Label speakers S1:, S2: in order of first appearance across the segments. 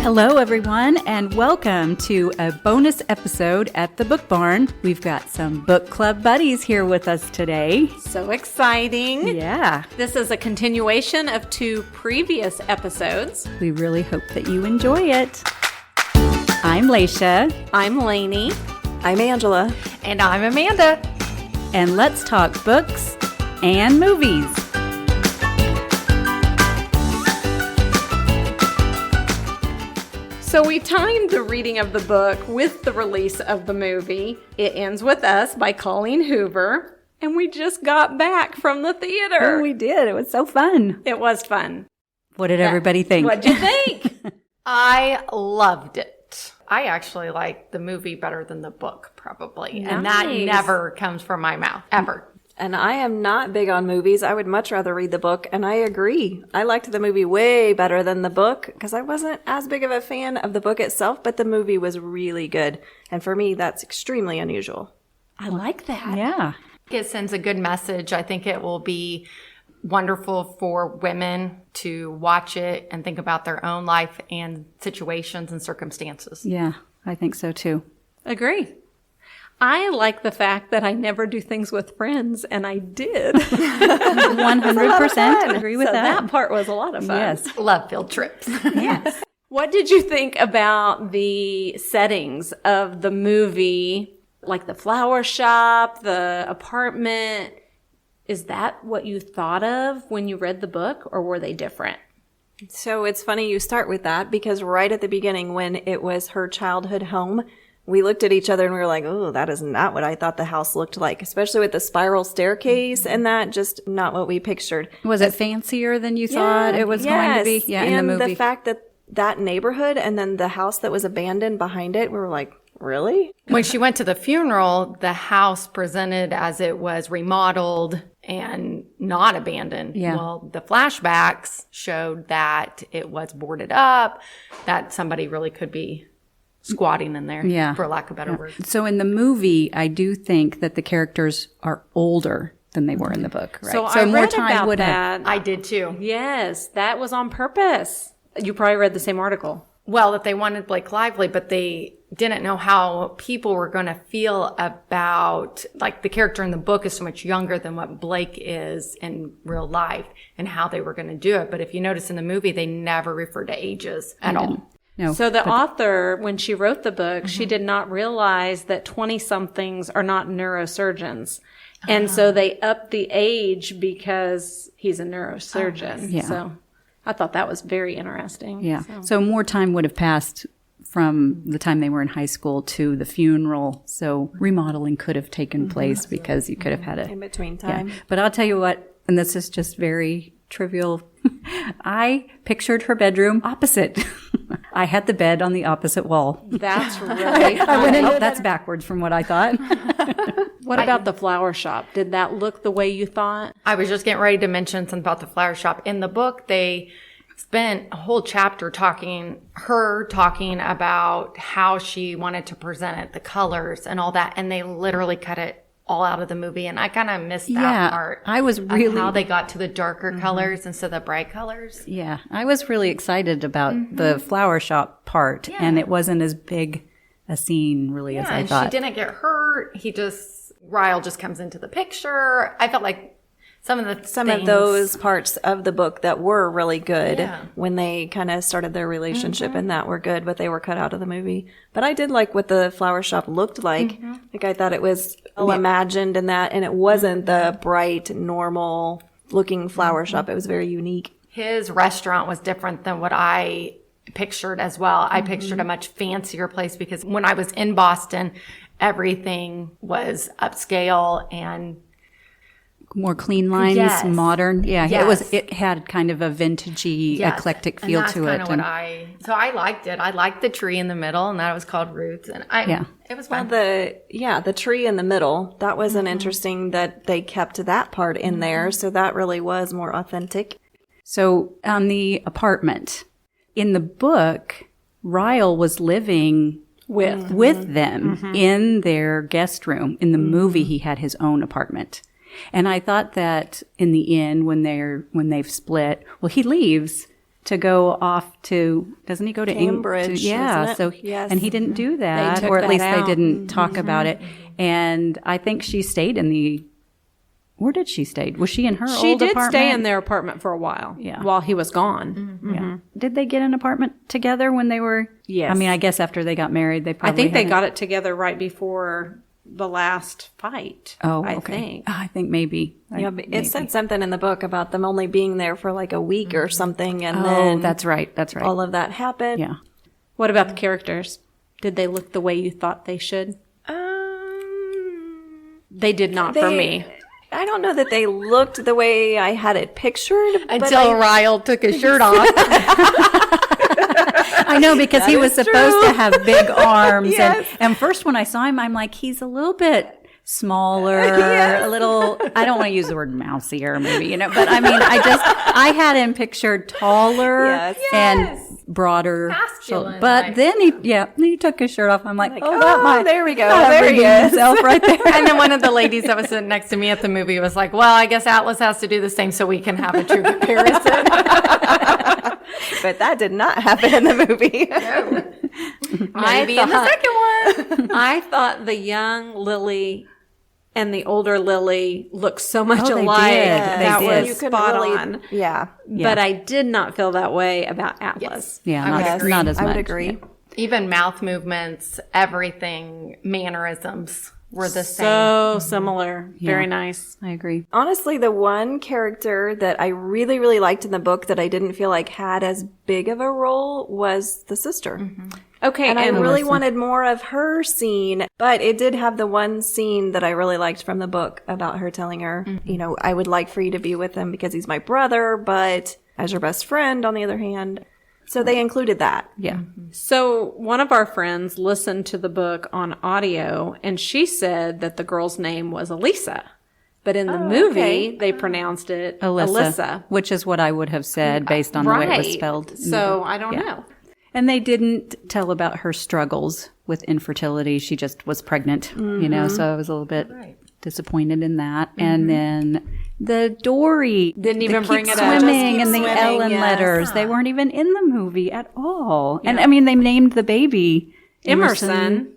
S1: Hello, everyone, and welcome to a bonus episode at the Book Barn. We've got some book club buddies here with us today.
S2: So exciting.
S1: Yeah.
S2: This is a continuation of 2 previous episodes.
S1: We really hope that you enjoy it. I'm Laisha.
S2: I'm Lanie.
S3: I'm Angela.
S2: And I'm Amanda.
S1: And let's talk books and movies.
S2: So we timed the reading of the book with the release of the movie. It ends with us by Colleen Hoover. And we just got back from the theater.
S1: Oh, we did. It was so fun.
S2: It was fun.
S1: What did everybody think?
S2: What'd you think?
S4: I loved it. I actually like the movie better than the book, probably.
S2: Nice.
S4: And that never comes from my mouth, ever.
S3: And I am not big on movies. I would much rather read the book, and I agree. I liked the movie way better than the book because I wasn't as big of a fan of the book itself, but the movie was really good. And for me, that's extremely unusual.
S2: I like that.
S1: Yeah.
S4: It sends a good message. I think it will be wonderful for women to watch it and think about their own life and situations and circumstances.
S1: Yeah, I think so too.
S2: Agree. I like the fact that I never do things with friends, and I did.
S1: 100% agree with
S2: So
S1: that.
S2: that part was a lot of fun.
S1: Yes.
S4: Love field trips.
S1: Yes.
S2: What did you think about the settings of the movie, like the flower shop, the apartment? Is that what you thought of when you read the book, or were they different?
S3: So it's funny you start with that because right at the beginning when it was her childhood home, we looked at each other and we were like, oh, that is not what I thought the house looked like, especially with the spiral staircase and that, just not what we pictured.
S1: Was it fancier than you thought it was going to be? Yeah,
S3: and
S1: in the movie.
S3: the fact that that neighborhood and then the house that was abandoned behind it, we were like, really?
S4: When she went to the funeral, the house presented as it was remodeled and not abandoned.
S1: Yeah.
S4: Well, the flashbacks showed that it was boarded up, that somebody really could be squatting in there,
S1: Yeah.
S4: for lack of a better word.
S1: So in the movie, I do think that the characters are older than they were in the book, right?
S2: So I read about that.
S4: I did too.
S2: Yes, that was on purpose. You probably read the same article.
S4: Well, that they wanted Blake lively, but they didn't know how people were going to feel about, like, the character in the book is so much younger than what Blake is in real life and how they were going to do it. But if you notice in the movie, they never refer to ages at all.
S1: No,
S2: So the author, when she wrote the book, she did not realize that 20-somethings are not neurosurgeons. And so they upped the age because he's a neurosurgeon.
S1: Yeah.
S2: So I thought that was very interesting.
S1: Yeah. So more time would have passed from the time they were in high school to the funeral. So remodeling could have taken place because you could have had a
S3: In between time.
S1: Yeah. But I'll tell you what, and this is just very trivial. I pictured her bedroom opposite. I had the bed on the opposite wall.
S2: That's really
S1: That's backwards from what I thought.
S2: What about the flower shop? Did that look the way you thought?
S4: I was just getting ready to mention something about the flower shop. In the book, they spent a whole chapter talking about how she wanted to present it, the colors and all that. And they literally cut it all out of the movie. And I kind of missed that part.
S1: I was
S4: of
S1: really
S4: how they got to the darker colors instead of the bright colors.
S1: Yeah, I was really excited about the flower shop part, and it wasn't as big a scene really as I
S4: and
S1: thought.
S4: she didn't get hurt. Ryle just comes into the picture. I felt like some of
S3: those parts of the book that were really good when they kind of started their relationship and that were good, but they were cut out of the movie. But I did like what the flower shop looked like. Like I thought it was imagined in that, and it wasn't the bright, normal looking flower shop. It was very unique.
S4: His restaurant was different than what I pictured as well. I pictured a much fancier place because when I was in Boston, everything was upscale and
S1: more clean lines,
S4: Yes.
S1: modern. Yeah,
S4: Yes.
S1: it had kind of a vintagey, eclectic feel to it.
S4: So I liked it. I liked the tree in the middle, and that was called Roots. And it was fun.
S3: The tree in the middle, that was an interesting that they kept that part in there. So that really was more authentic.
S1: So on the apartment, in the book, Ryle was living with them in their guest room. In the movie, he had his own apartment. And I thought that in the end, when they've split, well, he leaves to go off to, doesn't he go to
S3: Cambridge,
S1: yeah.
S3: isn't it?
S1: So,
S3: Yes.
S1: and he didn't do that,
S2: took
S1: or at
S2: that
S1: least
S2: out.
S1: they didn't talk about it. And I think she stayed where did she stay? Was she in her
S2: She
S1: old
S2: did
S1: apartment?
S2: stay in their apartment for a while.
S1: Yeah.
S2: While he was gone.
S1: Yeah. Did they get an apartment together when they were?
S2: Yes.
S1: I mean, I guess after they got married, they
S2: I
S1: probably
S2: think they
S1: hadn't-
S2: got it together right before the last fight.
S1: Oh,
S2: I
S1: okay.
S2: think.
S1: I think maybe.
S3: Yeah, but it said something in the book about them only being there for like a week or something, and
S1: Oh,
S3: then
S1: that's right. That's right.
S3: all of that happened.
S1: Yeah.
S2: What about the characters? Did they look the way you thought they should? They did not for me.
S3: I don't know that they looked the way I had it pictured. but
S4: Until Ryle took his shirt off.
S1: I know, because he was supposed to have big arms.
S3: Yes.
S1: And first when I saw him, I'm like, he's a little bit smaller, a little, I don't want to use the word mousier maybe, but I mean, I had him pictured taller and broader.
S4: Masculine,
S1: But
S4: like-
S1: then he took his shirt off. I'm like,
S3: oh, there we go.
S1: that
S3: There he
S1: redeemed
S3: is.
S1: himself right there.
S4: And then one of the ladies that was sitting next to me at the movie was like, well, I guess Atlas has to do the same so we can have a true comparison.
S3: But that did not happen in the movie.
S4: Maybe in the second one.
S2: I thought the young Lily and the older Lily looked so much
S1: Oh, they
S2: alike.
S1: did.
S2: That
S1: They did.
S2: was
S3: You couldn't
S2: spot
S3: really-
S2: on.
S3: Yeah.
S2: But I did not feel that way about Atlas.
S1: Yeah,
S4: I would
S1: not,
S4: agree.
S1: not as
S3: I
S1: much.
S3: would agree.
S4: Even mouth movements, everything, mannerisms were the same.
S2: So similar. Very nice.
S1: I agree.
S3: Honestly, the one character that I really, really liked in the book that I didn't feel like had as big of a role was the sister.
S2: Okay.
S3: And I
S2: And
S3: really wanted more of her scene, but it did have the one scene that I really liked from the book about her telling her, I would like for you to be with him because he's my brother, but as your best friend, on the other hand. So they included that.
S1: Yeah.
S2: So one of our friends listened to the book on audio, and she said that the girl's name was Elisa. But in the movie, they pronounced it Alyssa.
S1: Which is what I would have said based on the way it was spelled. in the
S2: So
S1: book.
S2: I don't
S1: Yeah.
S2: know.
S1: And they didn't tell about her struggles with infertility. She just was pregnant, so I was a little bit disappointed in that. And then the Dory
S2: Didn't even
S1: the
S2: bring
S1: keep
S2: it up.
S1: swimming
S3: Just
S1: and the
S3: keep swimming,
S1: Ellen
S3: yes.
S1: letters. They weren't even in the movie at all. And I mean, they named the baby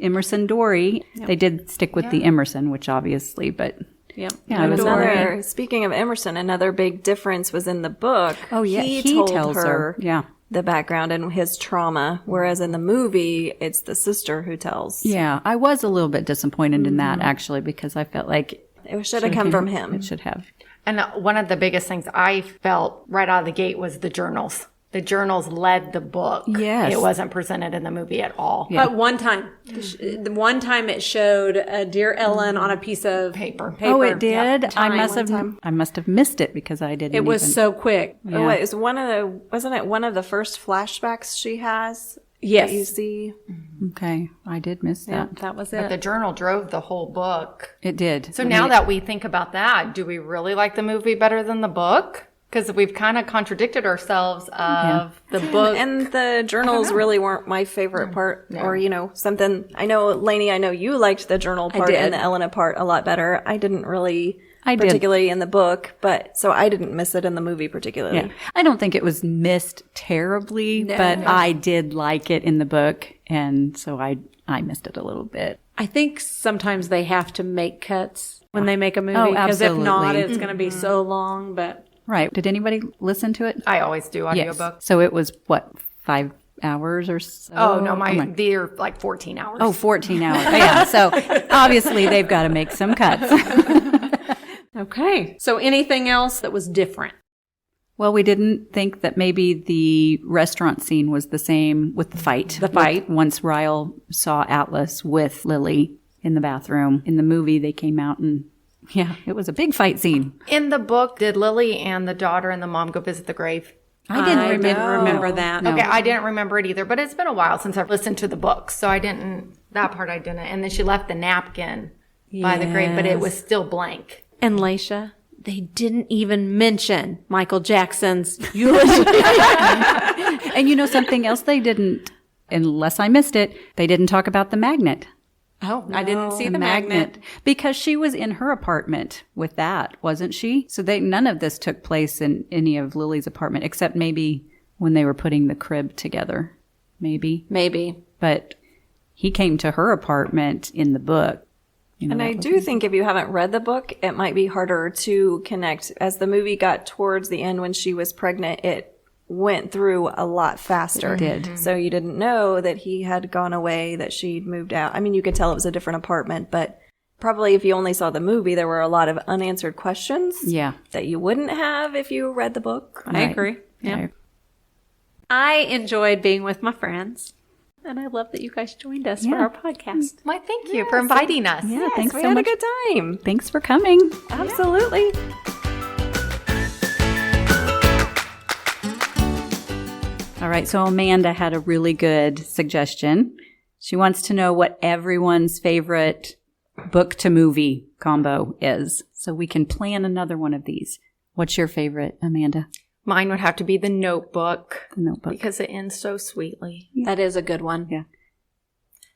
S1: Emerson Dory. They did stick with the Emerson, which obviously, but
S2: Yep.
S1: yeah, it was
S3: Another, speaking of Emerson, another big difference was in the book.
S1: Oh, yeah,
S3: he
S1: he
S3: told
S1: tells her. Yeah.
S3: the background and his trauma, whereas in the movie, it's the sister who tells.
S1: Yeah, I was a little bit disappointed in that actually, because I felt like
S3: It should have come from him.
S1: it should have.
S4: And one of the biggest things I felt right out of the gate was the journals. The journals led the book.
S1: Yes.
S4: It wasn't presented in the movie at all.
S2: But one time, the one time it showed Dear Ellen on a piece of
S4: Paper.
S1: Oh, it did.
S2: Yep.
S1: I
S2: Time.
S1: must have missed it because I didn't.
S2: It was
S1: even,
S2: so quick.
S3: Oh, it was wasn't it one of the first flashbacks she has?
S2: Yes.
S3: That you see.
S1: okay. I did miss that.
S2: That was
S4: But
S2: it.
S4: the journal drove the whole book.
S1: It did.
S4: So now that we think about that, do we really like the movie better than the book? Because we've kind of contradicted ourselves of the book.
S3: And the journals really weren't my favorite part, or something. I know, Lanie, I know you liked the journal part
S2: did.
S3: and the Elena part a lot better. I didn't really,
S1: I did.
S3: particularly in the book, but so I didn't miss it in the movie particularly.
S1: Yeah. I don't think it was missed terribly, but I did like it in the book, and so I missed it a little bit.
S2: I think sometimes they have to make cuts when they make a movie.
S1: Oh,
S2: Because if not,
S1: absolutely.
S2: it's going to be so long. But
S1: Right. Did anybody listen to it?
S4: I always do
S1: Yes.
S4: audiobooks.
S1: So it was what, 5 hours or so?
S4: Oh, no, they're like 14 hours.
S1: Oh, 14 hours. Oh, yeah. So obviously they've got to make some cuts.
S2: okay. So anything else that was different?
S1: Well, we didn't think that maybe the restaurant scene was the same with the fight.
S2: The fight.
S1: Once Ryle saw Atlas with Lily in the bathroom. In the movie, they came out and, yeah, it was a big fight scene.
S4: In the book, did Lily and the daughter and the mom go visit the grave?
S1: I didn't
S2: remember that.
S1: No.
S4: Okay, I didn't remember it either, but it's been a while since I've listened to the book, so that part I didn't. And then she left the napkin by the grave, but it was still blank.
S2: And Laisha, they didn't even mention Michael Jackson's eulogy.
S1: And something else they didn't, unless I missed it, they didn't talk about the magnet.
S2: Oh, I didn't see the magnet.
S1: Because she was in her apartment with that, wasn't she? So none of this took place in any of Lily's apartment, except maybe when they were putting the crib together. Maybe. But he came to her apartment in the book.
S3: And I do think if you haven't read the book, it might be harder to connect. As the movie got towards the end when she was pregnant, it went through a lot faster.
S1: It did.
S3: So you didn't know that he had gone away, that she'd moved out. I mean, you could tell it was a different apartment, but probably if you only saw the movie, there were a lot of unanswered questions that you wouldn't have if you read the book.
S2: I agree. Yeah. I enjoyed being with my friends. And I love that you guys joined us for our podcast.
S4: Why, thank you for inviting us.
S1: Yeah, thanks
S3: we
S1: so
S3: had
S1: much.
S3: a good time.
S1: Thanks for coming.
S3: Absolutely.
S1: All right, so Amanda had a really good suggestion. She wants to know what everyone's favorite book to movie combo is, so we can plan another one of these. What's your favorite, Amanda?
S4: Mine would have to be The Notebook.
S1: The Notebook.
S4: Because it ends so sweetly.
S2: That is a good one.
S1: Yeah.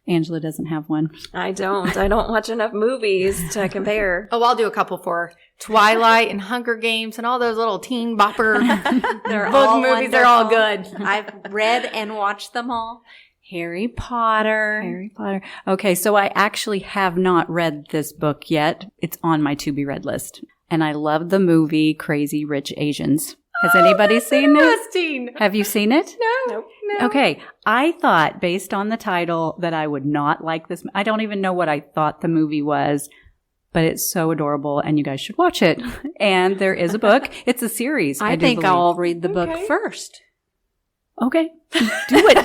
S1: Angela doesn't have one.
S3: I don't watch enough movies to compare.
S4: Oh, I'll do a couple for Twilight and Hunger Games and all those little teen bopper
S2: They're
S4: book
S2: all
S4: movies. They're all good.
S2: I've read and watched them all. Harry Potter.
S1: Okay, so I actually have not read this book yet. It's on my to-be-read list. And I love the movie Crazy Rich Asians. Has anybody seen it? Have you seen it?
S4: No.
S1: Okay. I thought, based on the title, that I would not like this. I don't even know what I thought the movie was, but it's so adorable, and you guys should watch it. And there is a book. It's a series.
S2: I
S1: do
S2: think
S1: believe.
S2: I'll read the book first.
S1: Okay. Do it.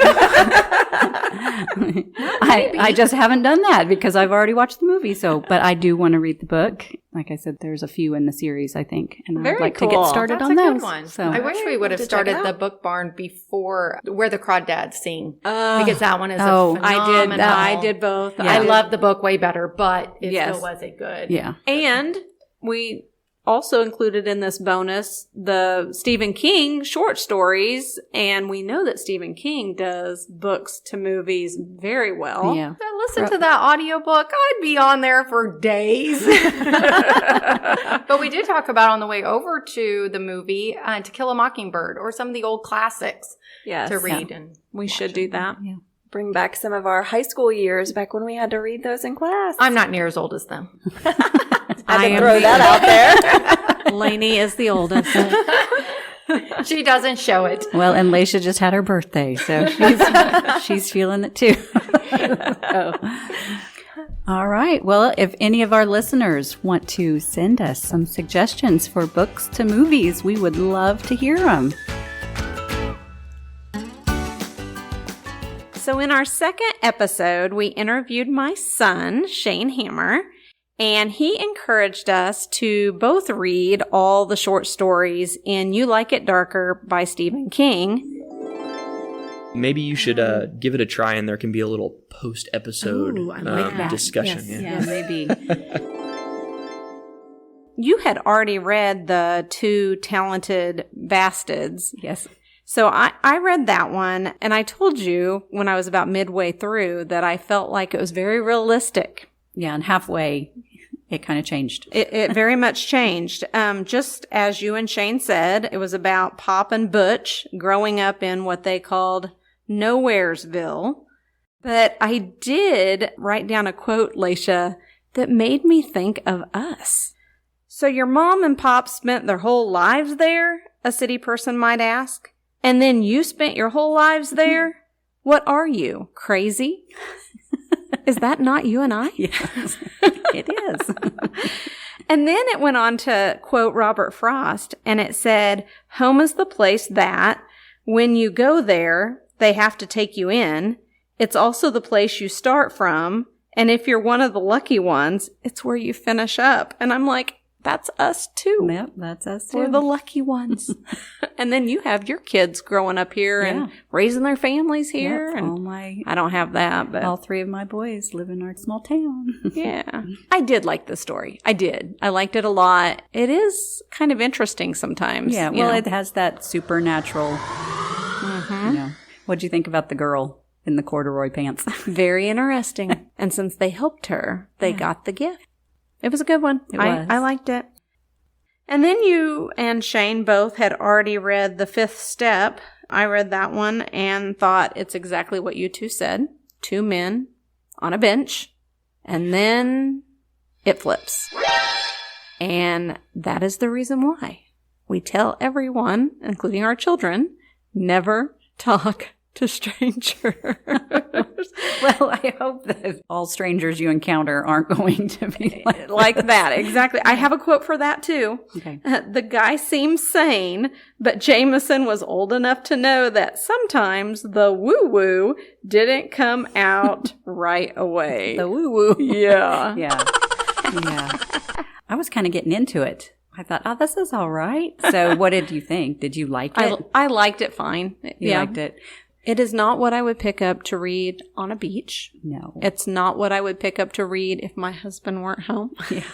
S1: I just haven't done that because I've already watched the movie. But I do want to read the book. Like I said, there's a few in the series, I think. And I'd like to get started
S4: That's
S1: on
S4: a
S1: those.
S4: good one.
S1: So
S4: I wish we would have started the book barn before where the Crawdads sing. Because that one is phenomenal.
S2: I did both.
S1: Yeah.
S4: I love the book way better, but it still was a good.
S1: Yeah.
S2: And we also included in this bonus the Stephen King short stories, and we know that Stephen King does books to movies very well.
S1: Yeah.
S4: Listen to that audiobook. I'd be on there for days. But we did talk about on the way over to the movie To Kill a Mockingbird or some of the old classics to read. And
S2: we should do that.
S1: Yeah.
S3: Bring back some of our high school years back when we had to read those in class.
S4: I'm not near as old as them.
S3: I am throw that out there.
S2: Lanie is the oldest.
S4: She doesn't show it.
S1: Well, and Laisha just had her birthday, so she's feeling it too. All right. Well, if any of our listeners want to send us some suggestions for books to movies, we would love to hear them.
S2: So in our second episode, we interviewed my son, Shane Hammer, and he encouraged us to both read all the short stories in You Like It Darker by Stephen King.
S5: Maybe you should give it a try, and there can be a little post-episode discussion.
S1: Yes. Yeah, maybe.
S2: You had already read the Two Talented Bastards.
S1: Yes.
S2: So I read that one, and I told you when I was about midway through that I felt like it was very realistic.
S1: Yeah, and halfway, it kind of changed.
S2: It very much changed. Just as you and Shane said, it was about Pop and Butch growing up in what they called Nowheresville. But I did write down a quote, Laisha, that made me think of us. So your mom and pop spent their whole lives there? A city person might ask. And then you spent your whole lives there? What are you, crazy? Is that not you and I?
S1: Yes, it is.
S2: And then it went on to quote Robert Frost, and it said, home is the place that, when you go there, they have to take you in. It's also the place you start from. And if you're one of the lucky ones, it's where you finish up. And I'm like, that's us too.
S1: Yep, that's us too.
S2: We're the lucky ones. And then you have your kids growing up here and raising their families here.
S1: Yep,
S2: and I don't have that, but
S1: all three of my boys live in our small town.
S2: Yeah. I did like the story. I did. I liked it a lot. It is kind of interesting sometimes.
S1: Yeah, well, it has that supernatural. Yeah. What'd you think about the girl in the corduroy pants?
S2: Very interesting. And since they helped her, they got the gift. It was a good one. I liked it. And then you and Shane both had already read The Fifth Step I read that one and thought it's exactly what you two said. 2 men on a bench, and then it flips. And that is the reason why we tell everyone, including our children, never talk to strangers.
S1: Well, I hope that all strangers you encounter aren't going to be
S2: like that. Exactly. I have a quote for that too.
S1: Okay.
S2: The guy seems sane, but Jameson was old enough to know that sometimes the woo-woo didn't come out right away.
S1: The woo-woo.
S2: Yeah.
S1: Yeah. I was kind of getting into it. I thought, oh, this is all right. So what did you think? Did you like it?
S2: I liked it fine.
S1: You liked it?
S2: It is not what I would pick up to read on a beach.
S1: No.
S2: It's not what I would pick up to read if my husband weren't home.
S1: Yeah.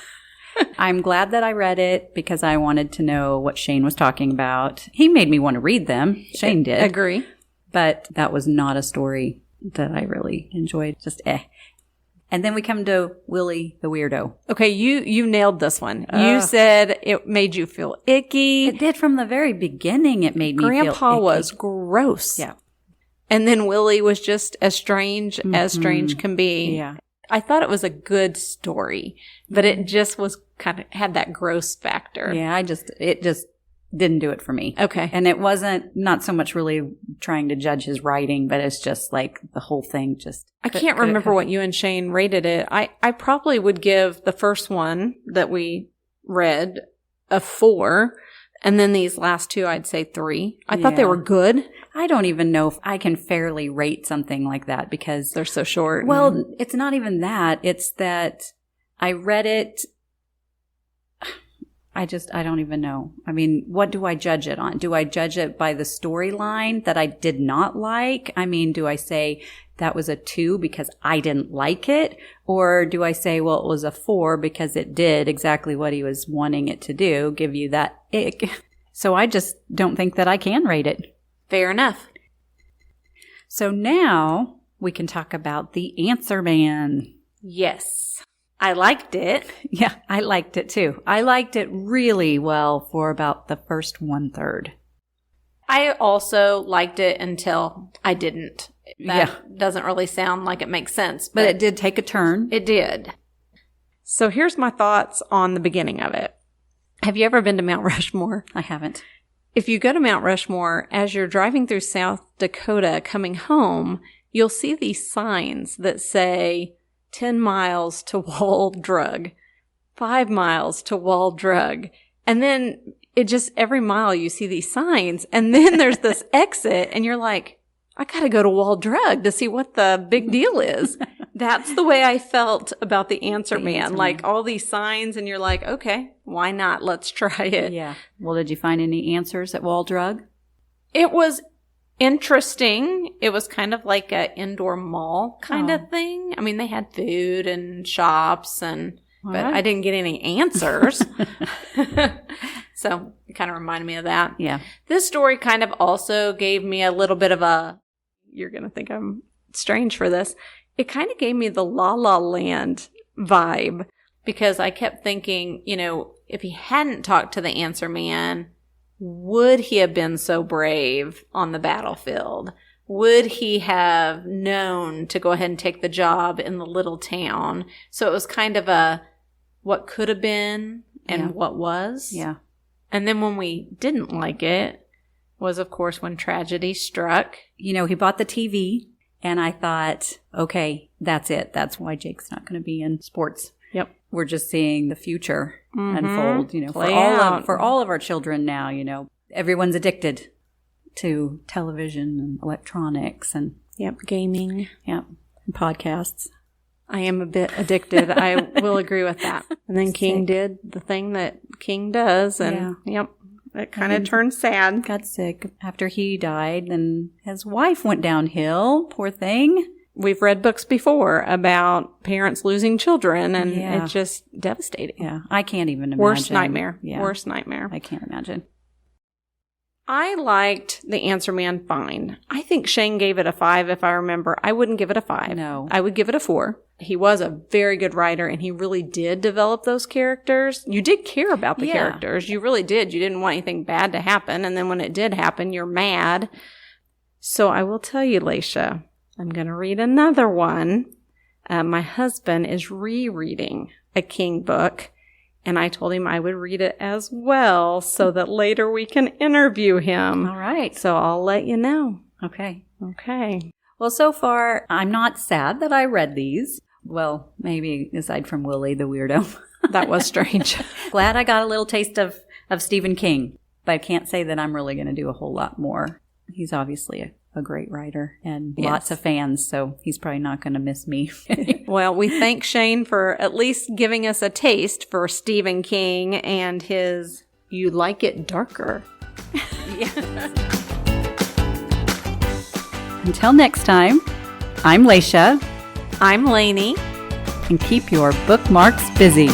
S1: I'm glad that I read it because I wanted to know what Shane was talking about. He made me want to read them. Shane did.
S2: Agree.
S1: But that was not a story that I really enjoyed. Just And then we come to Willie the Weirdo.
S2: Okay, you nailed this one. You said it made you feel icky.
S1: It did from the very beginning. It made me feel icky.
S2: Grandpa was gross.
S1: Yeah.
S2: And then Willie was just as strange as strange can be.
S1: Yeah.
S2: I thought it was a good story, but it just was kind of had that gross factor.
S1: Yeah, it just didn't do it for me.
S2: Okay.
S1: And it wasn't not so much really trying to judge his writing, but it's just like the whole thing just.
S2: I can't remember what you and Shane rated it. I probably would give the first one that we read a 4. And then these last 2, I'd say 3. I thought they were good.
S1: I don't even know if I can fairly rate something like that because
S2: they're so short.
S1: Well, it's not even that. It's that I read it. I don't even know. I mean, what do I judge it on? Do I judge it by the storyline that I did not like? I mean, do I say that was a 2 because I didn't like it? Or do I say, well, it was a 4 because it did exactly what he was wanting it to do, give you that ick? So I just don't think that I can rate it.
S2: Fair enough.
S1: So now we can talk about the Answer Man.
S2: Yes. I liked it.
S1: Yeah, I liked it too. I liked it really well for about the first 1/3.
S2: I also liked it until I didn't. That doesn't really sound like it makes sense.
S1: But it did take a turn.
S2: It did. So here's my thoughts on the beginning of it. Have you ever been to Mount Rushmore?
S1: I haven't.
S2: If you go to Mount Rushmore, as you're driving through South Dakota coming home, you'll see these signs that say 10 miles to Wall Drug, 5 miles to Wall Drug. And then it just, every mile you see these signs. And then there's this exit and you're like, I got to go to Wall Drug to see what the big deal is. That's the way I felt about the Answer Man. Like all these signs and you're like, okay, why not? Let's try it.
S1: Yeah. Well, did you find any answers at Wall Drug?
S2: It was interesting. It was kind of like an indoor mall kind of thing. I mean, they had food and shops but I didn't get any answers. So it kind of reminded me of that.
S1: Yeah.
S2: This story kind of also gave me a little bit of a, you're going to think I'm strange for this. It kind of gave me the La La Land vibe because I kept thinking, if he hadn't talked to the Answer Man, would he have been so brave on the battlefield? Would he have known to go ahead and take the job in the little town? So it was kind of a what could have been and what was.
S1: Yeah.
S2: And then when we didn't like it was, of course, when tragedy struck.
S1: He bought the TV, and I thought, okay, that's it. That's why Jake's not going to be in sports.
S2: Yep.
S1: We're just seeing the future unfold, for all of our children now, everyone's addicted to television and electronics and
S2: gaming.
S1: Yep. And podcasts.
S2: I am a bit addicted. I will agree with that. And then King did the thing that King does and it kind of turned sad.
S1: Got sick after he died and his wife went downhill. Poor thing.
S2: We've read books before about parents losing children, and it's just devastating.
S1: Yeah, I can't even imagine.
S2: Worst nightmare.
S1: Yeah.
S2: Worst nightmare.
S1: I can't imagine.
S2: I liked The Answer Man fine. I think Shane gave it a 5 if I remember. I wouldn't give it a 5.
S1: No.
S2: I would give it a 4. He was a very good writer, and he really did develop those characters. You did care about the characters. You really did. You didn't want anything bad to happen, and then when it did happen, you're mad. So I will tell you, Laisha, I'm going to read another one. My husband is rereading a King book, and I told him I would read it as well so that later we can interview him.
S1: All right.
S2: So I'll let you know.
S1: Okay.
S2: Okay.
S1: Well, so far, I'm not sad that I read these. Well, maybe aside from Willie, the weirdo.
S2: That was strange.
S1: Glad I got a little taste of Stephen King, but I can't say that I'm really going to do a whole lot more. He's obviously a great writer and lots of fans, so he's probably not going to miss me.
S2: Well, we thank Shane for at least giving us a taste for Stephen King and his You Like It Darker.
S1: Until next time, I'm Laisha.
S2: I'm Lanie.
S1: And keep your bookmarks busy.